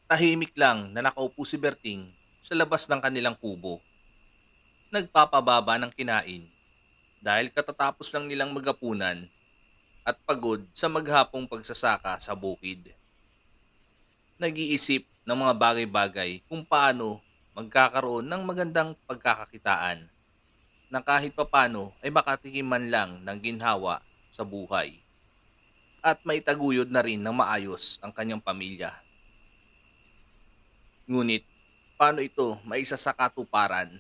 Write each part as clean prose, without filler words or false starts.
Tahimik lang na nakaupo si Berting sa labas ng kanilang kubo. Nagpapababa ng kinain dahil katatapos lang nilang magapunan at pagod sa maghapong pagsasaka sa bukid. Nag-iisip ng mga bagay-bagay kung paano magkakaroon ng magandang pagkakakitaan na kahit papano ay makatikim man lang ng ginhawa sa buhay at maitaguyod na rin ng maayos ang kanyang pamilya. Ngunit, paano ito maisa sa katuparan?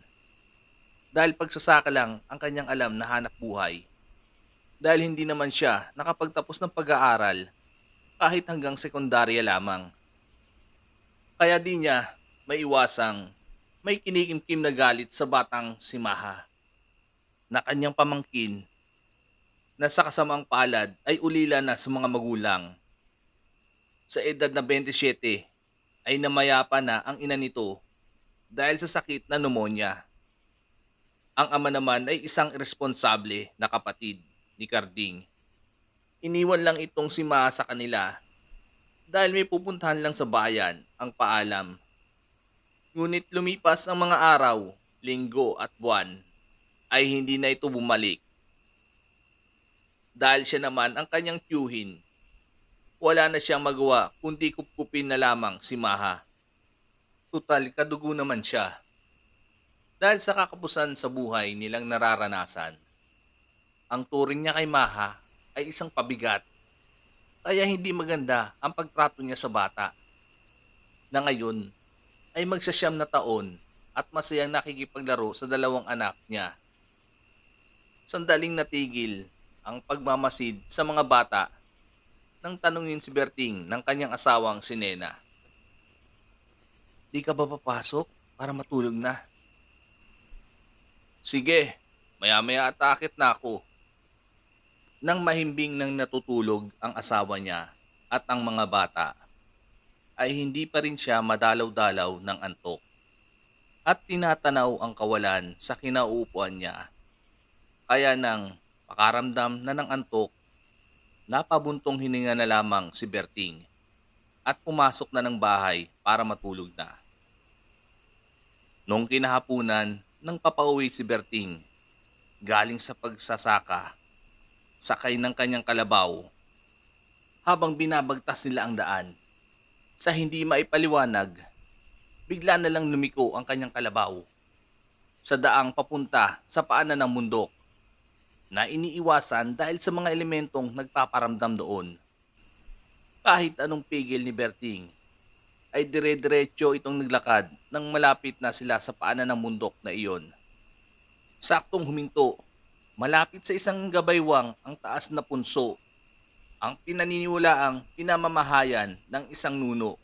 Dahil pagsasaka lang ang kanyang alam na hanap buhay. Dahil hindi naman siya nakapagtapos ng pag-aaral kahit hanggang sekundarya lamang. Kaya di niya maiwasang may kinikimkim na galit sa batang si Maha na kanyang pamangkin na sa kasamang palad ay ulila na sa mga magulang. Sa edad na 27 ay namayapa na ang ina nito dahil sa sakit na pneumonia. Ang ama naman ay isang irresponsable na kapatid ni Carding. Iniwan lang itong si Ma sa kanila dahil may pupuntahan lang sa bayan ang paalam. Ngunit lumipas ang mga araw, linggo at buwan ay hindi na ito bumalik dahil siya naman ang kanyang tiyuhin. Wala na siyang magawa kundi kupkupin na lamang si Maha. Tutal kadugo naman siya dahil sa kakapusan sa buhay nilang nararanasan. Ang turing niya kay Maha ay isang pabigat kaya hindi maganda ang pagtrato niya sa bata na ngayon ay magsasyam na taon at masayang nakikipaglaro sa dalawang anak niya. Sandaling natigil ang pagmamasid sa mga bata nang tanungin si Berting ng kanyang asawang si Nena. Di ka ba papasok para matulog na? Sige, maya-maya atakit na ako. Nang mahimbing nang natutulog ang asawa niya at ang mga bata, ay hindi pa rin siya madalaw-dalaw ng antok at tinatanaw ang kawalan sa kinauupuan niya. Kaya nang makaramdam na ng antok, napabuntong hininga na lamang si Berting at pumasok na ng bahay para matulog na. Nung kinahapunan, nang papauwi si Berting, galing sa pagsasaka, sakay ng kanyang kalabaw, habang binabagtas nila ang daan. Sa hindi maipaliwanag, bigla na lang lumiko ang kanyang kalabaw sa daang papunta sa paanan ng bundok na iniiwasan dahil sa mga elementong nagpaparamdam doon. Kahit anong pigil ni Berting, ay dire-diretso itong naglakad nang malapit na sila sa paanan ng bundok na iyon. Saktong huminto, malapit sa isang gabaywang ang taas na punso, ang pinaniniwalaang pinamamahayan ng isang nuno.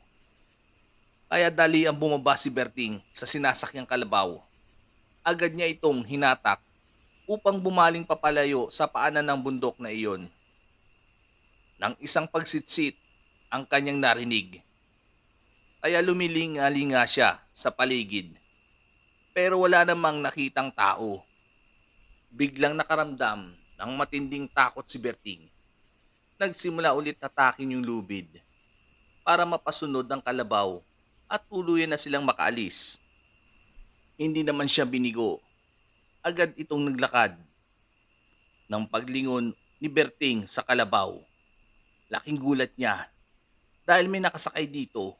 Kaya dali ang bumaba si Berting sa sinasakyang kalabaw. Agad niya itong hinatak upang bumaling papalayo sa paanan ng bundok na iyon. Nang isang pagsitsit ang kanyang narinig. Kaya lumilinga-linga siya sa paligid. Pero wala namang nakitang tao. Biglang nakaramdam ng matinding takot si Berting. Nagsimula ulit hatakin yung lubid para mapasunod ang kalabaw at tuluyan na silang makaalis. Hindi naman siya binigo. Agad itong naglakad. Nang paglingon ni Berting sa kalabaw, laking gulat niya dahil may nakasakay dito.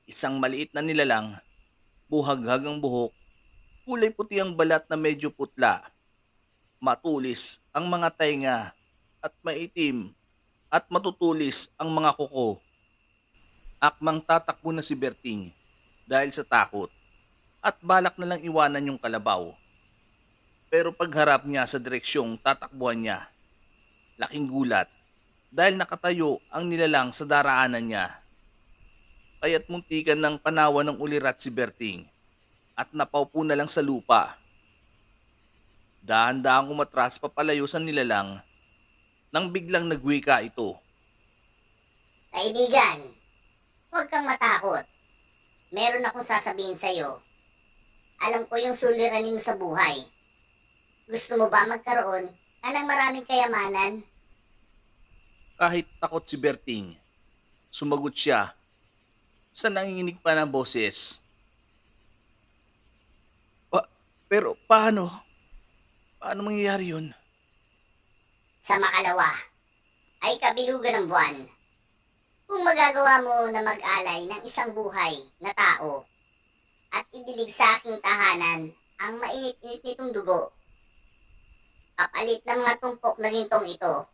Isang maliit na nilalang, buhaghag ang buhok, kulay puti ang balat na medyo putla, matulis ang mga tainga at maitim at matutulis ang mga kuko. Akmang tatakbo na si Berting dahil sa takot at balak na lang iwanan yung kalabaw. Pero pagharap niya sa direksyong tatakbuhan niya, laking gulat dahil nakatayo ang nilalang sa daraanan niya. Kaya't muntikan ng panawan ng ulirat si Berting at napaupo na lang sa lupa. Dahan-dahang umatras papalayo sa nilalang nang biglang nagwika ito. Kaibigan, huwag kang matakot. Meron akong sasabihin sa'yo. Alam ko yung suliranin mo sa buhay. Gusto mo ba magkaroon ng maraming kayamanan? Kahit takot si Berting, sumagot siya. sa nanginginig pa ng boses. Pero paano? Paano mangyayari yun? Sa makalawa ay kabilugan ng buwan. Kung magagawa mo na mag-alay ng isang buhay na tao at idilig sa aking tahanan ang mainit-init nitong dugo, kapalit ng mga tumpok na gintong ito,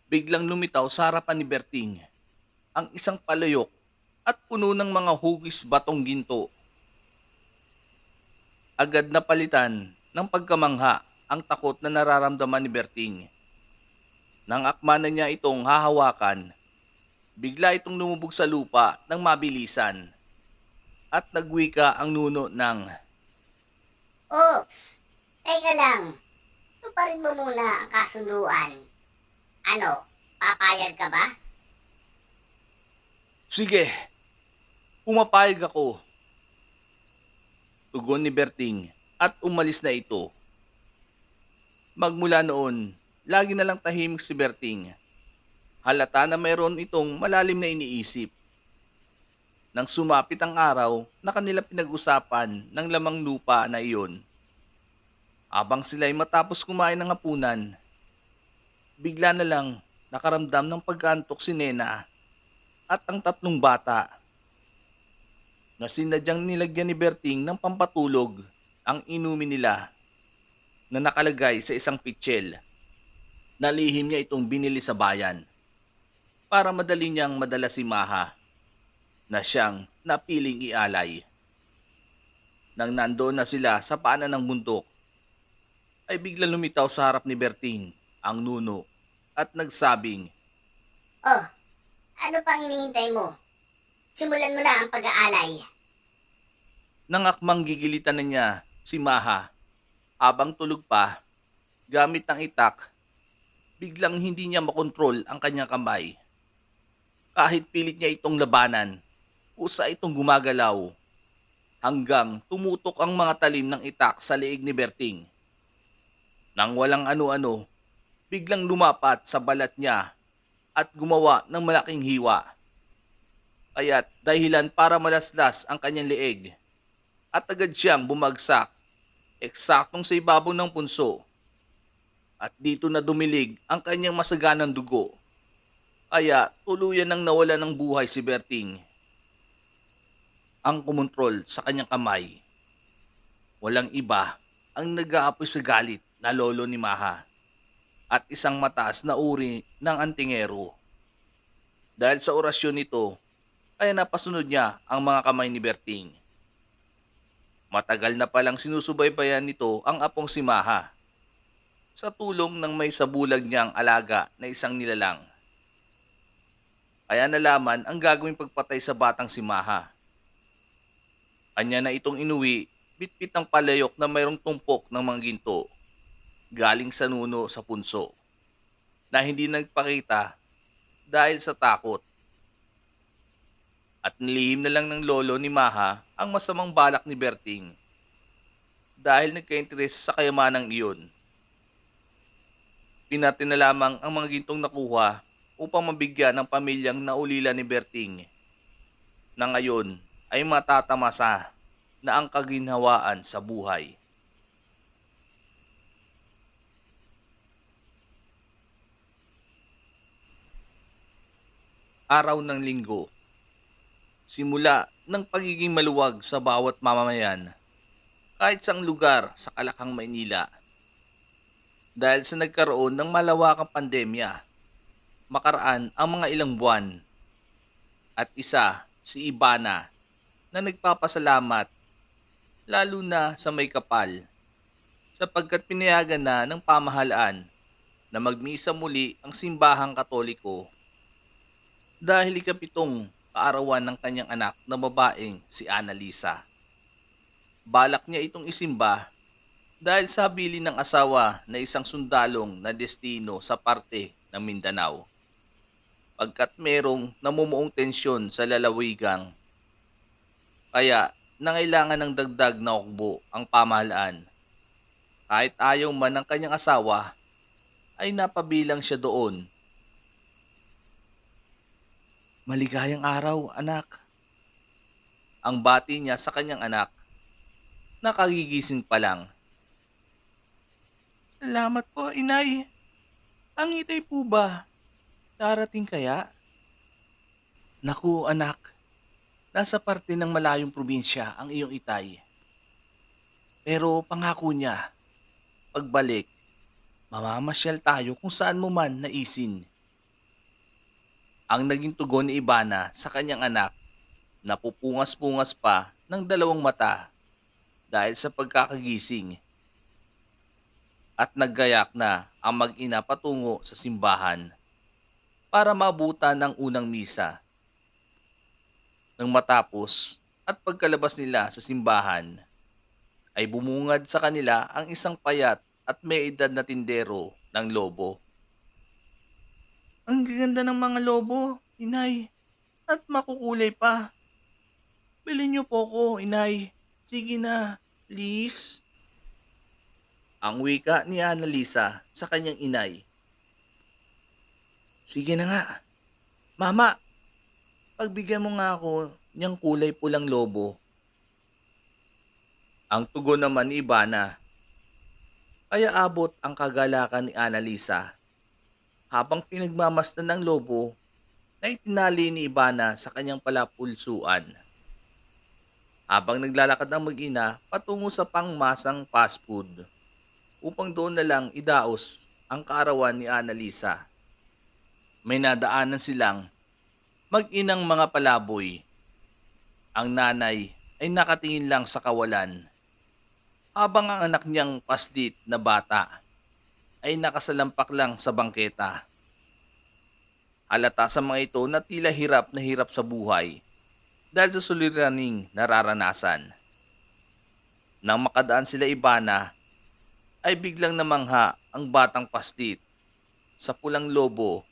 Biglang lumitaw sa harapan ni Berting ang isang palayok at puno ng mga hugis batong ginto. Agad na palitan ng pagkamangha ang takot na nararamdaman ni Berting. Nang akma na niya itong hahawakan, bigla itong lumubog sa lupa ng mabilisan at nagwika ang nuno ng, Oops! Teka lang, tuparin mo muna ang kasunduan. Ano, papayag ka ba? "Sige, pumapayag ako," tugon ni Berting at umalis na ito. Magmula noon, lagi na lang tahimik si Berting. Halata na mayroon itong malalim na iniisip. Nang sumapit ang araw na kanila pinag-usapan ng lamang lupa na iyon, habang sila'y matapos kumain ng hapunan, bigla na lang nakaramdam ng pag-antok si Nena at ang tatlong bata na sinadyang nilagyan ni Berting ng pampatulog ang inumin nila na nakalagay sa isang pitsil. Nalihim niya itong binili sa bayan para madali niyang madala si Maha na siyang napiling ialay. Nang nandoon na sila sa paanan ng bundok, ay bigla lumitaw sa harap ni Berting ang nuno at nagsabing, Oh, ano pang hinihintay mo? Simulan mo na ang pag-aalay. nang akmang gigilitan na niya si Maha habang tulog pa gamit ang itak, biglang hindi niya makontrol ang kanyang kamay. Kahit pilit niya itong labanan, kusa itong gumagalaw hanggang tumutok ang mga talim ng itak sa leeg ni Berting. Nang walang ano-ano, biglang lumapat sa balat niya at gumawa ng malaking hiwa. Kaya't dahilan para malaslas ang kanyang leeg at agad siyang bumagsak eksaktong sa ibabaw ng punso. At dito na dumilig ang kanyang masaganang dugo. Kaya tuluyan nang nawala ng buhay si Berting. Ang kumontrol sa kanyang kamay, walang iba ang nag-aapoy sa galit na lolo ni Maha at isang mataas na uri ng antingero. Dahil sa orasyon nito, kaya napasunod niya ang mga kamay ni Berting. Matagal na palang sinusubaybayan nito ang apong si Maha sa tulong ng may sabulag niyang alaga na isang nilalang. Kaya nalaman ang gagawing pagpatay sa batang si Maha. Kanya na itong inuwi, bitbit ang palayok na mayroong tumpok ng mga ginto galing sa nuno sa punso na hindi nagpakita dahil sa takot. At nilihim na lang ng lolo ni Maha ang masamang balak ni Berting dahil nagka-interes sa kayamanang iyon. Pinati na lamang ang mga gintong nakuha upang mabigyan ng pamilyang naulila ni Berting na ngayon ay matatamasa na ang kaginhawaan sa buhay. Araw ng linggo. Simula ng pagiging maluwag sa bawat mamamayan, kahit saang lugar sa Kalakang Maynila. Dahil sa nagkaroon ng malawakang pandemya, makaraan ang mga ilang buwan. At isa, si Ibana, na nagpapasalamat, lalo na sa may kapal, sapagkat pinayagan na ng pamahalaan na magmisa muli ang simbahang Katoliko dahil ikapitong kaarawan ng kanyang anak na babaeng si Annalisa. Balak niya itong isimba dahil sa habilin ng asawa na isang sundalong na destino sa parte ng Mindanao. Pagkat merong namumuong tensyon sa lalawigang, kaya nangailangan ng dagdag na hukbo ang pamahalaan. Kahit ayaw man ng kanyang asawa, ay napabilang siya doon. "Maligayang araw, anak," ang bati niya sa kanyang anak na kagigising pa lang. Salamat po, inay. Ang itay po ba? Darating kaya? Naku, anak. Nasa parte ng malayong probinsya ang iyong itay. Pero pangako niya, pagbalik, mamamasyal tayo kung saan mo man naisin. Ang naging tugon ni Ivana sa kanyang anak, napupungas-pungas pa ng dalawang mata dahil sa pagkakagising at naggayak na ang mag-ina patungo sa simbahan para mabutan ng unang misa. Nang matapos at pagkalabas nila sa simbahan, ay bumungad sa kanila ang isang payat at may edad na tindero ng lobo. Ang gaganda ng mga lobo, inay, at makukulay pa. Bilhin niyo po ko, inay. Sige na, please. Ang wika ni Annalisa sa kanyang inay. Sige na nga. Mama, pagbigyan mo nga ako niyang kulay pulang lobo. Ang tugon naman ni Ivana. Kaya abot ang kagalakan ni Annalisa habang pinagmamasdan ng lobo na itinali ni Ivana sa kanyang palapulsuan. Habang naglalakad ang mag-ina patungo sa pangmasang fast food upang doon na lang idaos ang kaarawan ni Annalisa. May nadaanan silang mag-inang mga palaboy. Ang nanay ay nakatingin lang sa kawalan habang ang anak niyang paslit na bata ay nakasalampak lang sa bangketa. Halata sa mga ito na tila hirap na hirap sa buhay dahil sa suliraning nararanasan. Nang makadaan sila Ivana, ay biglang namangha ang batang pastit sa pulang lobo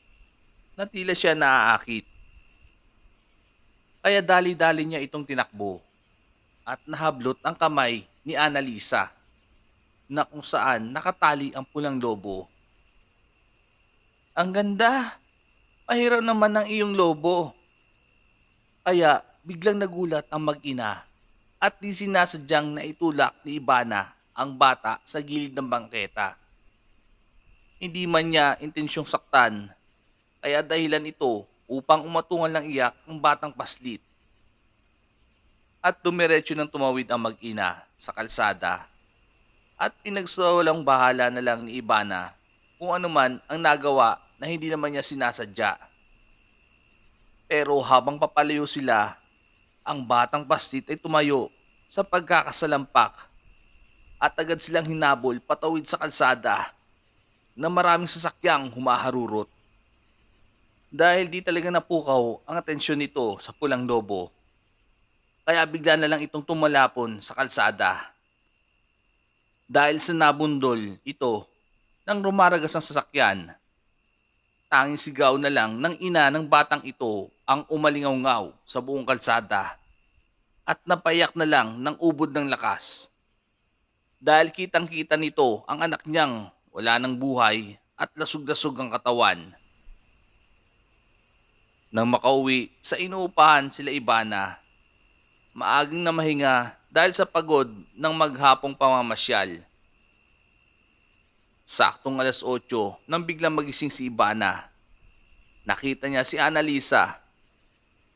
na tila siya naaakit. Kaya dali-dali niya itong tinakbo at nahablot ang kamay ni Annalisa na kung saan nakatali ang pulang lobo. Ang ganda! Pahiraw naman ng iyong lobo. Kaya biglang nagulat ang mag-ina at di sinasadyang na itulak ni Ivana ang bata sa gilid ng bangketa. Hindi man niya intensyong saktan, kaya dahilan ito upang umatungan ng iyak ng batang paslit. At dumiretso ng tumawid ang mag-ina sa kalsada at pinagsawalang bahala na lang ni Ivana kung ano man ang nagawa na hindi naman niya sinasadya. Pero habang papalayo sila, ang batang pastit ay tumayo sa pagkakasalampak at agad silang hinabol patawid sa kalsada na maraming sasakyang humaharurot. Dahil di talaga napukaw ang atensyon nito sa pulang lobo, kaya bigla na lang itong tumalapon sa kalsada. Dahil sa nabundol ito nang rumaragas ang sasakyan, tanging sigaw na lang ng ina ng batang ito ang umalingaw-ngaw sa buong kalsada at napayak na lang ng ubod ng lakas. Dahil kitang-kita nito ang anak niyang wala ng buhay at lasug-lasug ang katawan. Nang makauwi sa inuupahan sila Ivana, maaging namahinga dahil sa pagod ng maghapong pamamasyal. Saktong 8:00 nang biglang magising si Ivana. Nakita niya si Annalisa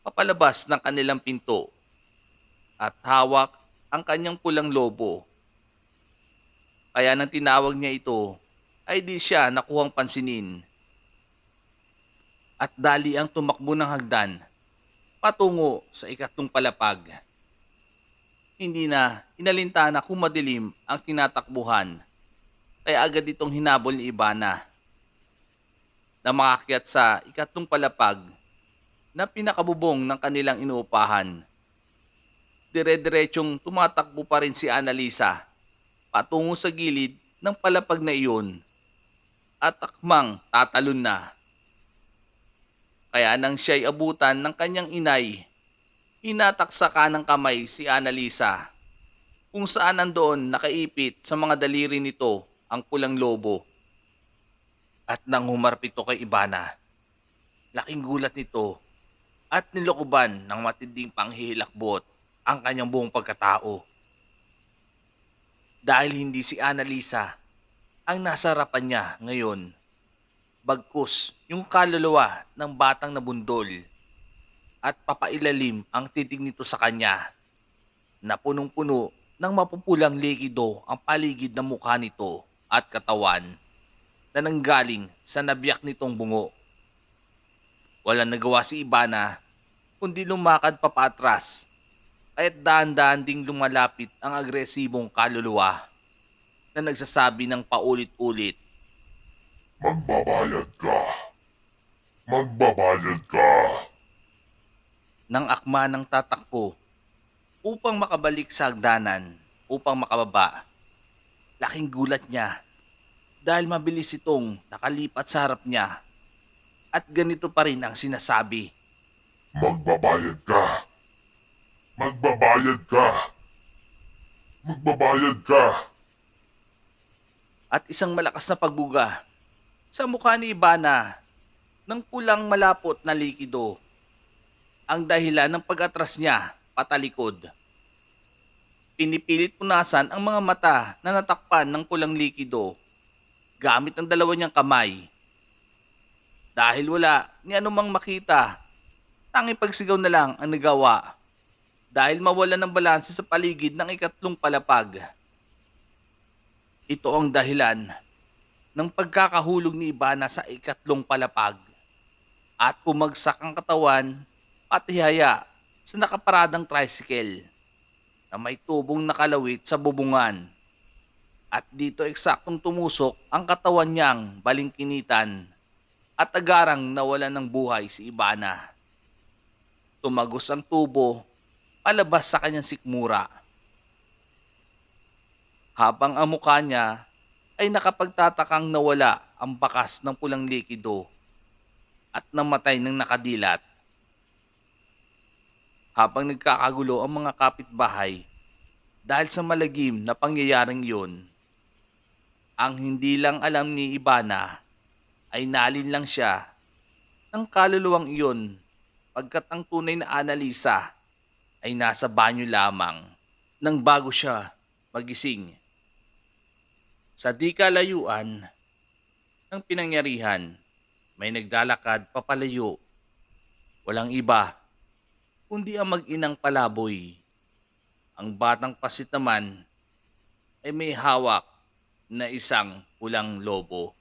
papalabas ng kanilang pinto at hawak ang kanyang pulang lobo. Kaya nang tinawag niya ito ay di siya nakuhang pansinin. At dali ang tumakbo ng hagdan patungo sa ikatlong palapag. Hindi na inalintana kung madilim ang tinatakbuhan, kaya agad itong hinabol ni Ivana. Na makakyat sa ikatlong palapag na pinakabubong ng kanilang inuupahan. Dire-diretsyong tumatakbo pa rin si Annalisa patungo sa gilid ng palapag na iyon at akmang tatalon na. Kaya nang siya'y abutan ng kanyang inay, hinatak sa kanang kamay si Annalisa kung saan nandoon nakaipit sa mga daliri nito ang pulang lobo. At nang humarpito kay Ivana, laking gulat nito at nilokoban ng matinding panghihilakbot ang kanyang buong pagkatao. Dahil hindi si Annalisa ang nasa harapan niya ngayon, bagkus yung kaluluwa ng batang nabundol at papailalim ang titig nito sa kanya na punong-puno ng mapupulang likido ang paligid ng mukha nito at katawan na nanggaling sa nabiyak nitong bungo. Walang nagawa si Ivana kundi lumakad papatras kaya't daan-daan ding lumalapit ang agresibong kaluluwa na nagsasabi ng paulit-ulit. Magbabayad ka. Magbabayad ka. Nang akma ng tatakbo upang makabalik sa hagdanan upang makababa. Laking gulat niya dahil mabilis itong nakalipat sa harap niya at ganito pa rin ang sinasabi. Magbabayad ka. Magbabayad ka. Magbabayad ka. At isang malakas na pagbuga sa mukha ni Ivana ng pulang malapot na likido ang dahilan ng pag-atras niya patalikod. Pinipilit punasan ang mga mata na natakpan ng pulang likido gamit ang dalawa niyang kamay. Dahil wala ni anumang makita, tanging pagsigaw na lang ang nagawa dahil mawalan ng balanse sa paligid ng ikatlong palapag. Ito ang dahilan ng pagkakahulog ni Ivana sa ikatlong palapag at pumagsak ang katawan pati haya sa nakaparadang tricycle na may tubong nakalawit sa bubungan. At dito eksaktong tumusok ang katawan niyang balingkinitan at agarang nawalan ng buhay si Ivana. Tumagos ang tubo palabas sa kanyang sikmura. Habang ang mukha niya ay nakapagtatakang nawala ang bakas ng pulang likido at namatay ng nakadilat. Habang nagkakagulo ang mga kapitbahay dahil sa malagim na pangyayaring iyon, ang hindi lang alam ni Ivana ay nalin lang siya ng kaluluwang iyon pagkat ang tunay na Annalisa ay nasa banyo lamang nang bago siya magising. Sa di kalayuan ng pinangyarihan, may naglalakad papalayo. Walang iba, kundi ang mag-inang Palaboy. Ang batang pasit naman ay may hawak na isang pulang lobo.